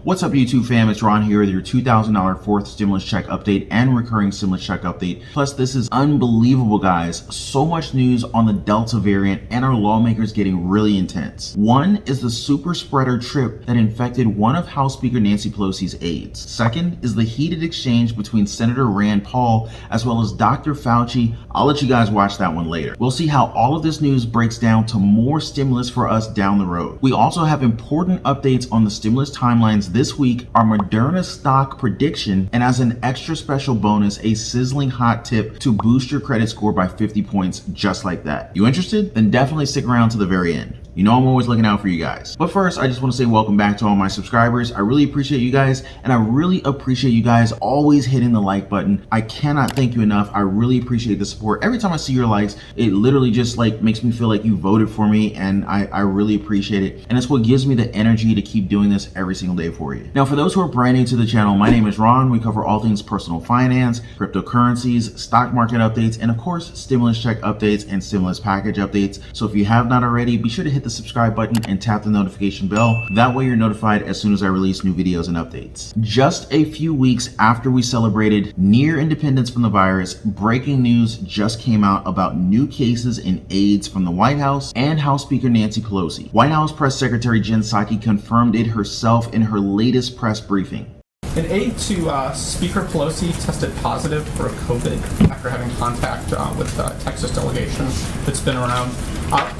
What's up, YouTube fam? It's Ron here with your $2,000 fourth stimulus check update and recurring stimulus check update. Plus, this is unbelievable, guys. So much news on the Delta variant and our lawmakers getting really intense. One is the super spreader trip that infected one of House Speaker Nancy Pelosi's aides. Second is the heated exchange between Senator Rand Paul as well as Dr. Fauci. I'll let you guys watch that one later. We'll see how all of this news breaks down to more stimulus for us down the road. We also have important updates on the stimulus timelines this week, our Moderna stock prediction, and as an extra special bonus, a sizzling hot tip to boost your credit score by 50 points just like that. You interested? Then definitely stick around to the very end. You know I'm always looking out for you guys. But first, I just want to say welcome back to all my subscribers. I really appreciate you guys, and I really appreciate you guys always hitting the like button. I cannot thank you enough. I really appreciate the support. Every time I see your likes, it literally just makes me feel like you voted for me, and I really appreciate it. And it's what gives me the energy to keep doing this every single day for you. Now, for those who are brand new to the channel, my name is Ron. We cover all things personal finance, cryptocurrencies, stock market updates, and of course, stimulus check updates and stimulus package updates. So if you have not already, be sure to hit the subscribe button and tap the notification bell. That way you're notified as soon as I release new videos and updates. Just a few weeks after we celebrated near independence from the virus, breaking news just came out about new cases in aides from the White House and House Speaker Nancy Pelosi. White House Press Secretary Jenn Psaki confirmed it herself in her latest press briefing. An aide to Speaker Pelosi tested positive for COVID after having contact with the Texas delegation that's been around.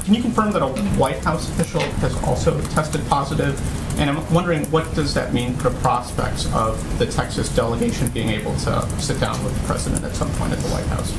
Can you confirm that a White House official has also tested positive? And I'm wondering, what does that mean for the prospects of the Texas delegation being able to sit down with the president at some point at the White House?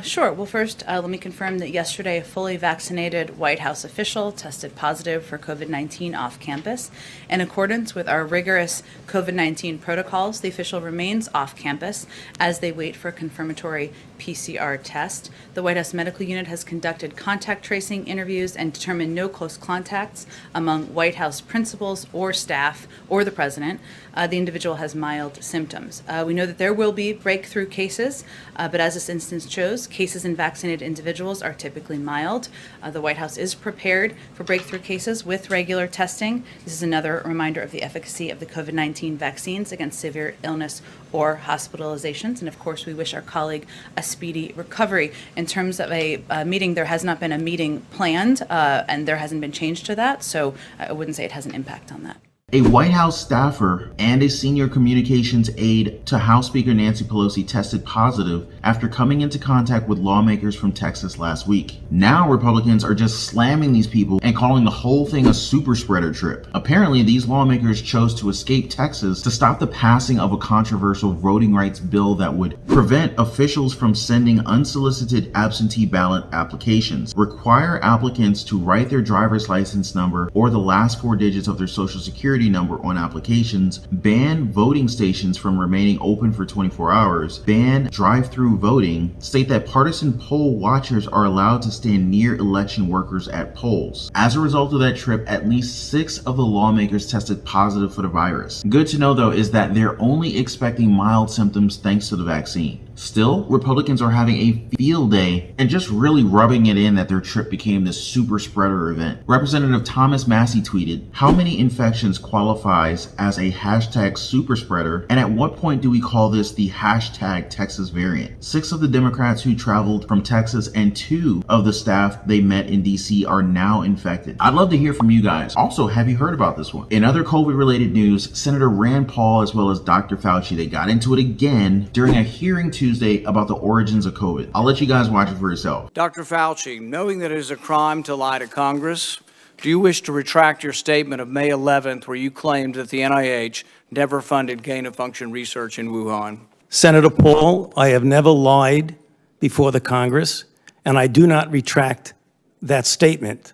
Sure. Well, first, let me confirm that yesterday a fully vaccinated White House official tested positive for COVID-19 off campus. In accordance with our rigorous COVID-19 protocols, the official remains off campus as they wait for a confirmatory PCR test. The White House Medical Unit has conducted contact tracing interviews and determined no close contacts among White House principals or staff or the president. The individual has mild symptoms. We know that there will be breakthrough cases, but as this instance shows, cases in vaccinated individuals are typically mild. The White House is prepared for breakthrough cases with regular testing. This is another reminder of the efficacy of the COVID-19 vaccines against severe illness or hospitalizations. And of course, we wish our colleague a speedy recovery. In terms of a meeting, there has not been a meeting planned, and there hasn't been change to that. So I wouldn't say it has an impact on that. A White House staffer and a senior communications aide to House Speaker Nancy Pelosi tested positive after coming into contact with lawmakers from Texas last week. Now Republicans are just slamming these people and calling the whole thing a super spreader trip. Apparently, these lawmakers chose to escape Texas to stop the passing of a controversial voting rights bill that would prevent officials from sending unsolicited absentee ballot applications, require applicants to write their driver's license number or the last four digits of their social security number on applications, ban voting stations from remaining open for 24 hours, ban drive-through voting, state that partisan poll watchers are allowed to stand near election workers at polls. As a result of that trip, at least 6 of the lawmakers tested positive for the virus. Good to know, though, is that they're only expecting mild symptoms thanks to the vaccine. Still, Republicans are having a field day and just really rubbing it in that their trip became this super spreader event. Representative Thomas Massey tweeted, "How many infections qualifies as a hashtag super spreader, and at what point do we call this the hashtag Texas variant?" 6 of the Democrats who traveled from Texas and 2 of the staff they met in DC are now infected. I'd love to hear from you guys. Also, have you heard about this one? In other COVID-related news, Senator Rand Paul as well as Dr. Fauci, they got into it again during a hearing Tuesday about the origins of COVID. I'll let you guys watch it for yourself. Dr. Fauci, knowing that it is a crime to lie to Congress, do you wish to retract your statement of May 11th where you claimed that the NIH never funded gain-of-function research in Wuhan? Senator Paul, I have never lied before the Congress, and I do not retract that statement.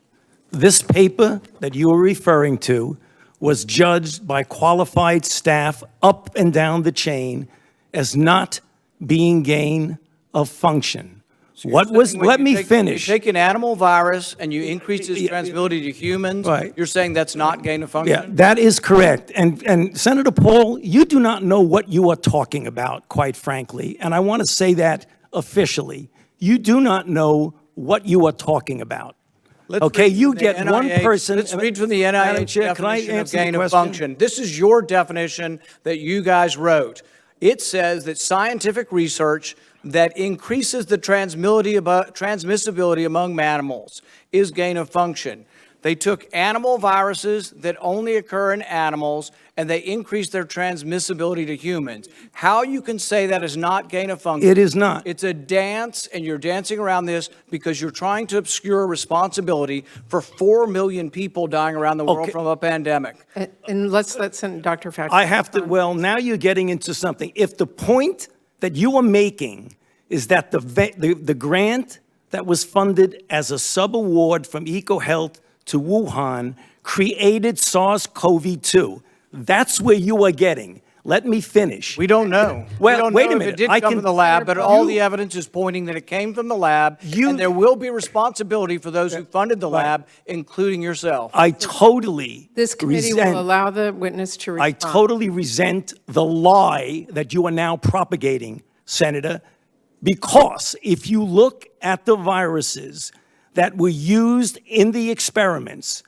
This paper that you are referring to was judged by qualified staff up and down the chain as not being gain of function. So let me finish. You take an animal virus and you increase its transmissibility to humans, right. You're saying that's not gain of function? Yeah, that is correct. And Senator Paul, you do not know what you are talking about, quite frankly. And I want to say that officially. You do not know what you are talking about. Okay, read you from the get one NIH person. Let's read from the Madam NIH Chair, can I definition of answer the gain of question? function. This is your definition that you guys wrote. It says that scientific research that increases the transmissibility among mammals is gain of function. They took animal viruses that only occur in animals and they increased their transmissibility to humans. How you can say that is not gain of function? It is not. It's a dance, and you're dancing around this because you're trying to obscure responsibility for 4 million people dying around the world from a pandemic. And let's let Dr. Fauci. I have to, well, now you're getting into something. If the point that you are making is that the grant that was funded as a sub-award from EcoHealth to Wuhan created SARS-CoV-2, that's where you are getting. Let me finish. We don't know. Well, we don't wait know a minute. if it did I come can- from the lab, but all the evidence is pointing that it came from the lab, and there will be responsibility for those who funded the lab, including yourself. I totally This committee resent, will allow the witness to respond. I totally resent the lie that you are now propagating, Senator, because if you look at the viruses that were used in the experiments,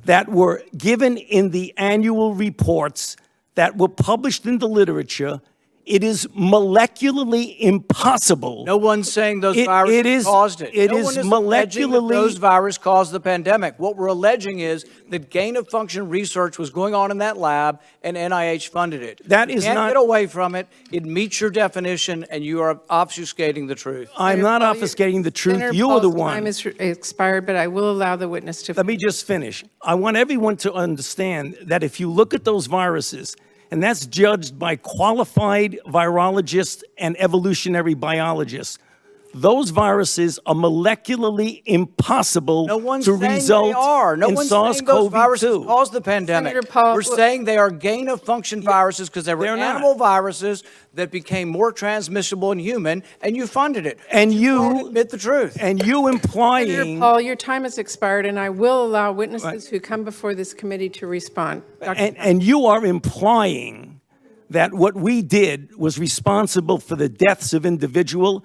that were given in the annual reports, that were published in the literature, it is molecularly impossible. No one's saying those It viruses is- caused it. it No is one is alleging that molecularly- those viruses caused the pandemic. What we're alleging is that gain-of-function research was going on in that lab, and NIH funded it. That You is can't not- get away from it. It meets your definition, and you are obfuscating the truth. I'm Senator not Paul, your- obfuscating the truth. Senator You are the Paul's one. time is expired, but I will allow the witness to. Let me just finish. I want everyone to understand that if you look at those viruses, and that's judged by qualified virologists and evolutionary biologists, those viruses are molecularly impossible No one's to saying result they are. No in one's saying those viruses SARS-CoV-2. caused the pandemic. Senator Paul, We're saying they are gain-of-function viruses because they were they're not. animal viruses that became more transmissible in human, and you funded it. And won't you, admit the truth. and you Senator implying, Paul, your time has expired, and I will allow witnesses who come before this committee to respond. Dr. and you are implying that what we did was responsible for the deaths of individual.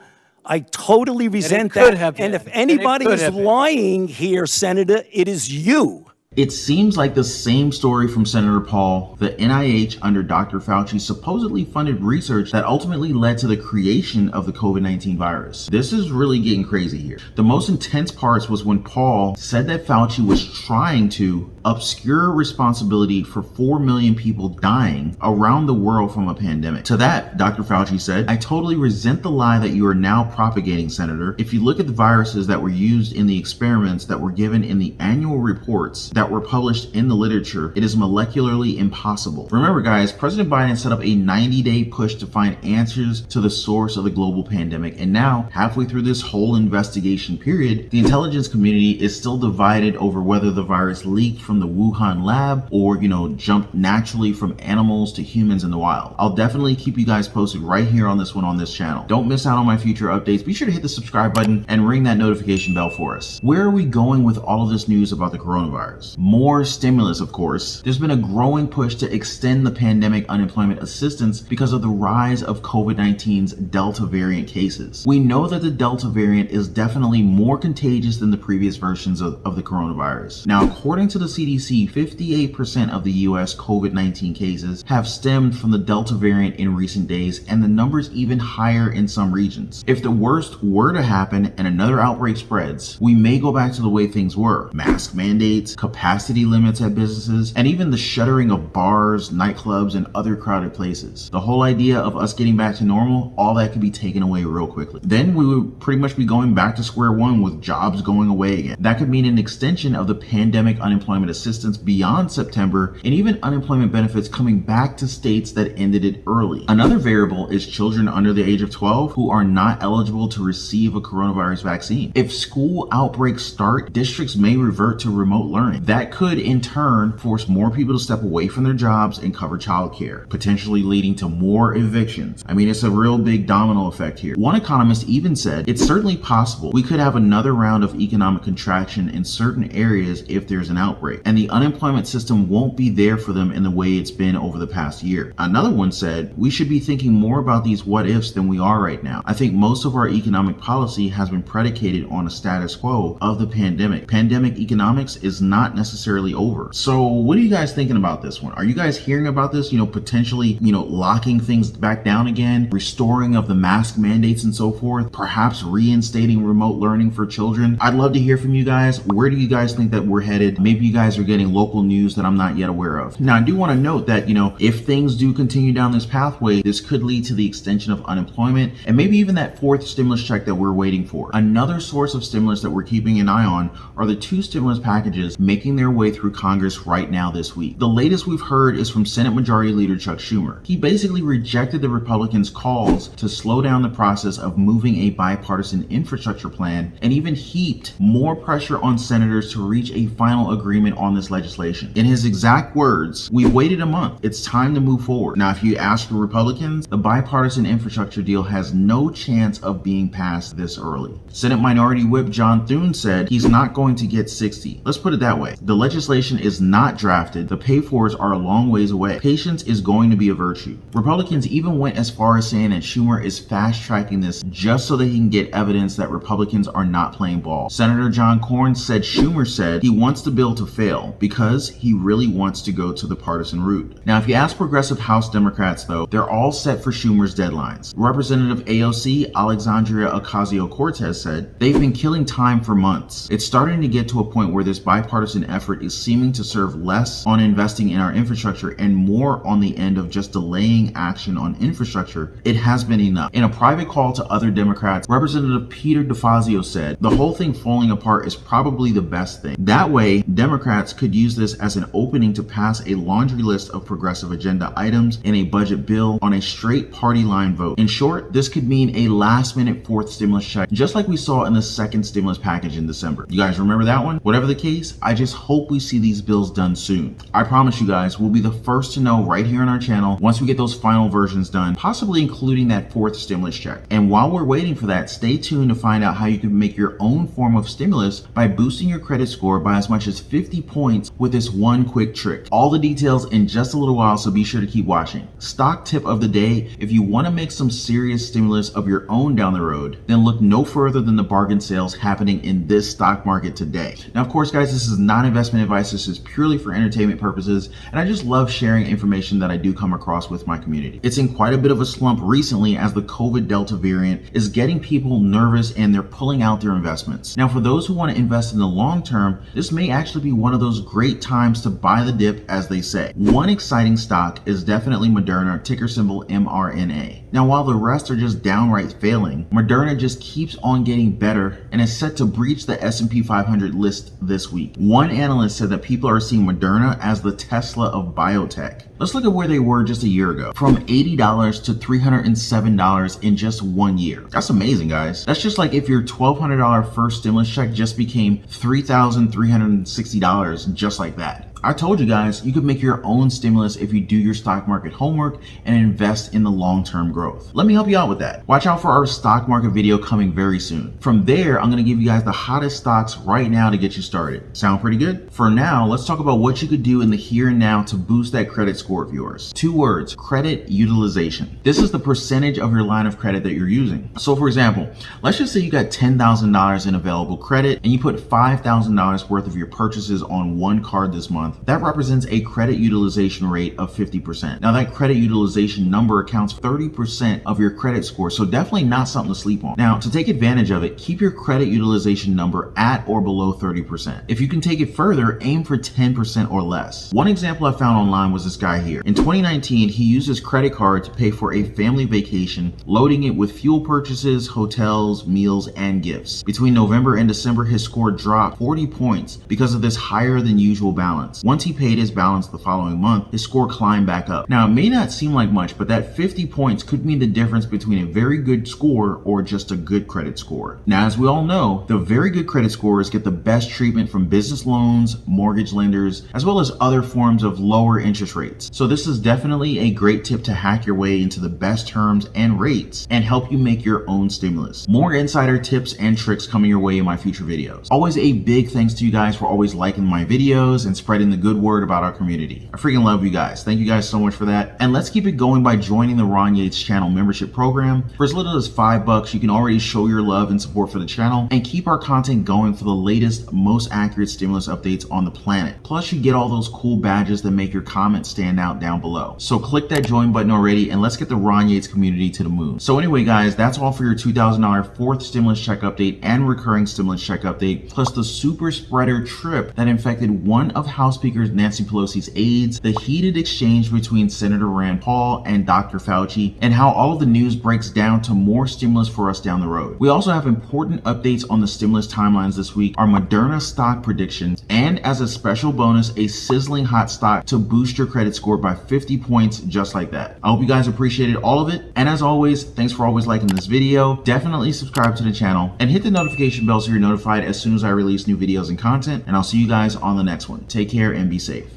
I totally resent could that. have And been. if anybody And it could is have been. lying here, Senator, it is you. It seems like the same story from Senator Paul. The NIH under Dr. Fauci supposedly funded research that ultimately led to the creation of the COVID-19 virus. This is really getting crazy here. The most intense parts was when Paul said that Fauci was trying to obscure responsibility for 4 million people dying around the world from a pandemic. To that, Dr. Fauci said, "I totally resent the lie that you are now propagating, Senator. If you look at the viruses that were used in the experiments that were given in the annual reports that were published in the literature, it is molecularly impossible." Remember, guys, President Biden set up a 90-day push to find answers to the source of the global pandemic. And now, halfway through this whole investigation period, the intelligence community is still divided over whether the virus leaked from the Wuhan lab or, jumped naturally from animals to humans in the wild. I'll definitely keep you guys posted right here on this one on this channel. Don't miss out on my future updates. Be sure to hit the subscribe button and ring that notification bell for us. Where are we going with all of this news about the coronavirus? More stimulus, of course. There's been a growing push to extend the pandemic unemployment assistance because of the rise of COVID-19's Delta variant cases. We know that the Delta variant is definitely more contagious than the previous versions of the coronavirus. Now, according to the CDC, 58% of the US COVID-19 cases have stemmed from the Delta variant in recent days, and the numbers even higher in some regions. If the worst were to happen and another outbreak spreads, we may go back to the way things were. Mask mandates, capacity limits at businesses, and even the shuttering of bars, nightclubs, and other crowded places. The whole idea of us getting back to normal, all that could be taken away real quickly. Then we would pretty much be going back to square one with jobs going away again. That could mean an extension of the pandemic unemployment assistance beyond September, and even unemployment benefits coming back to states that ended it early. Another variable is children under the age of 12 who are not eligible to receive a coronavirus vaccine. If school outbreaks start, districts may revert to remote learning. That could in turn force more people to step away from their jobs and cover childcare, potentially leading to more evictions. I mean, it's a real big domino effect here. One economist even said it's certainly possible we could have another round of economic contraction in certain areas if there's an outbreak, and the unemployment system won't be there for them in the way it's been over the past year. Another one said we should be thinking more about these what ifs than we are right now. I think most of our economic policy has been predicated on a status quo of the pandemic. Pandemic economics is not necessarily over. So what are you guys thinking about this one? Are you guys hearing about this, potentially, locking things back down again, restoring of the mask mandates and so forth, perhaps reinstating remote learning for children? I'd love to hear from you guys. Where do you guys think that we're headed? Maybe you guys are getting local news that I'm not yet aware of. Now, I do want to note that, if things do continue down this pathway, this could lead to the extension of unemployment and maybe even that fourth stimulus check that we're waiting for. Another source of stimulus that we're keeping an eye on are the two stimulus packages making their way through Congress right now this week. The latest we've heard is from Senate Majority Leader Chuck Schumer. He basically rejected the Republicans' calls to slow down the process of moving a bipartisan infrastructure plan and even heaped more pressure on senators to reach a final agreement on this legislation. In his exact words, "We waited a month. It's time to move forward." Now, if you ask the Republicans, the bipartisan infrastructure deal has no chance of being passed this early. Senate Minority Whip John Thune said he's not going to get 60. Let's put it that way. The legislation is not drafted. The pay-fors are a long ways away. Patience is going to be a virtue. Republicans even went as far as saying that Schumer is fast-tracking this just so that he can get evidence that Republicans are not playing ball. Senator John Cornyn said Schumer said he wants the bill to fail because he really wants to go to the partisan route. Now, if you ask progressive House Democrats, though, they're all set for Schumer's deadlines. Representative AOC Alexandria Ocasio-Cortez said they've been killing time for months. It's starting to get to a point where this bipartisan effort is seeming to serve less on investing in our infrastructure and more on the end of just delaying action on infrastructure. It has been enough. In a private call to other Democrats, Representative Peter DeFazio said the whole thing falling apart is probably the best thing. That way, Democrats could use this as an opening to pass a laundry list of progressive agenda items in a budget bill on a straight party line vote. In short, this could mean a last-minute fourth stimulus check, just like we saw in the second stimulus package in December. You guys remember that one? Whatever the case, I just hope we see these bills done soon. I promise you guys, we'll be the first to know right here on our channel once we get those final versions done, possibly including that fourth stimulus check. And while we're waiting for that, stay tuned to find out how you can make your own form of stimulus by boosting your credit score by as much as 50 points with this one quick trick. All the details in just a little while, so be sure to keep watching. Stock tip of the day: if you want to make some serious stimulus of your own down the road, then look no further than the bargain sales happening in this stock market today. Now, of course, guys, this is not investment advice. This is purely for entertainment purposes, and I just love sharing information that I do come across with my community. It's in quite a bit of a slump recently as the COVID Delta variant is getting people nervous and they're pulling out their investments. Now, for those who want to invest in the long term, this may actually be one of those great times to buy the dip, as they say. One exciting stock is definitely Moderna, ticker symbol mRNA. Now, while the rest are just downright failing, Moderna just keeps on getting better and is set to breach the S&P 500 list this week. One analyst said that people are seeing Moderna as the Tesla of biotech. Let's look at where they were just a year ago. From $80 to $307 in just 1 year. That's amazing, guys. That's just like if your $1,200 first stimulus check just became $3,360 just like that. I told you guys, you could make your own stimulus if you do your stock market homework and invest in the long-term growth. Let me help you out with that. Watch out for our stock market video coming very soon. From there, I'm going to give you guys the hottest stocks right now to get you started. Sound pretty good? For now, let's talk about what you could do in the here and now to boost that credit score of yours. 2 words: credit utilization. This is the percentage of your line of credit that you're using. So for example, let's just say you got $10,000 in available credit and you put $5,000 worth of your purchases on one card this month. That represents a credit utilization rate of 50%. Now, that credit utilization number accounts for 30% of your credit score, so definitely not something to sleep on. Now, to take advantage of it, keep your credit utilization number at or below 30%. If you can take it further, aim for 10% or less. One example I found online was this guy here. In 2019, he used his credit card to pay for a family vacation, loading it with fuel purchases, hotels, meals, and gifts. Between November and December, his score dropped 40 points because of this higher than usual balance. balance. Once he paid his balance the following month, his score climbed back up. Now, it may not seem like much, but that 50 points could mean the difference between a very good score or just a good credit score. Now, as we all know, the very good credit scores get the best treatment from business loans, mortgage lenders, as well as other forms of lower interest rates. So this is definitely a great tip to hack your way into the best terms and rates and help you make your own stimulus. More insider tips and tricks coming your way in my future videos. Always a big thanks to you guys for always liking my videos and spreading the good word about our community. I freaking love you guys. Thank you guys so much for that. And let's keep it going by joining the Ron Yates channel membership program. For as little as $5, you can already show your love and support for the channel and keep our content going for the latest, most accurate stimulus updates on the planet. Plus, you get all those cool badges that make your comments stand out down below. So click that join button already and let's get the Ron Yates community to the moon. So anyway, guys, that's all for your $2,000 fourth stimulus check update and recurring stimulus check update, plus the super spreader trip that infected one of House Speaker Nancy Pelosi's aides, the heated exchange between Senator Rand Paul and Dr. Fauci, and how all of the news breaks down to more stimulus for us down the road. We also have important updates on the stimulus timelines this week, our Moderna stock predictions, and as a special bonus, a sizzling hot stock to boost your credit score by 50 points just like that. I hope you guys appreciated all of it, and as always, thanks for always liking this video. Definitely subscribe to the channel and hit the notification bell so you're notified as soon as I release new videos and content, and I'll see you guys on the next one. Take care and be safe.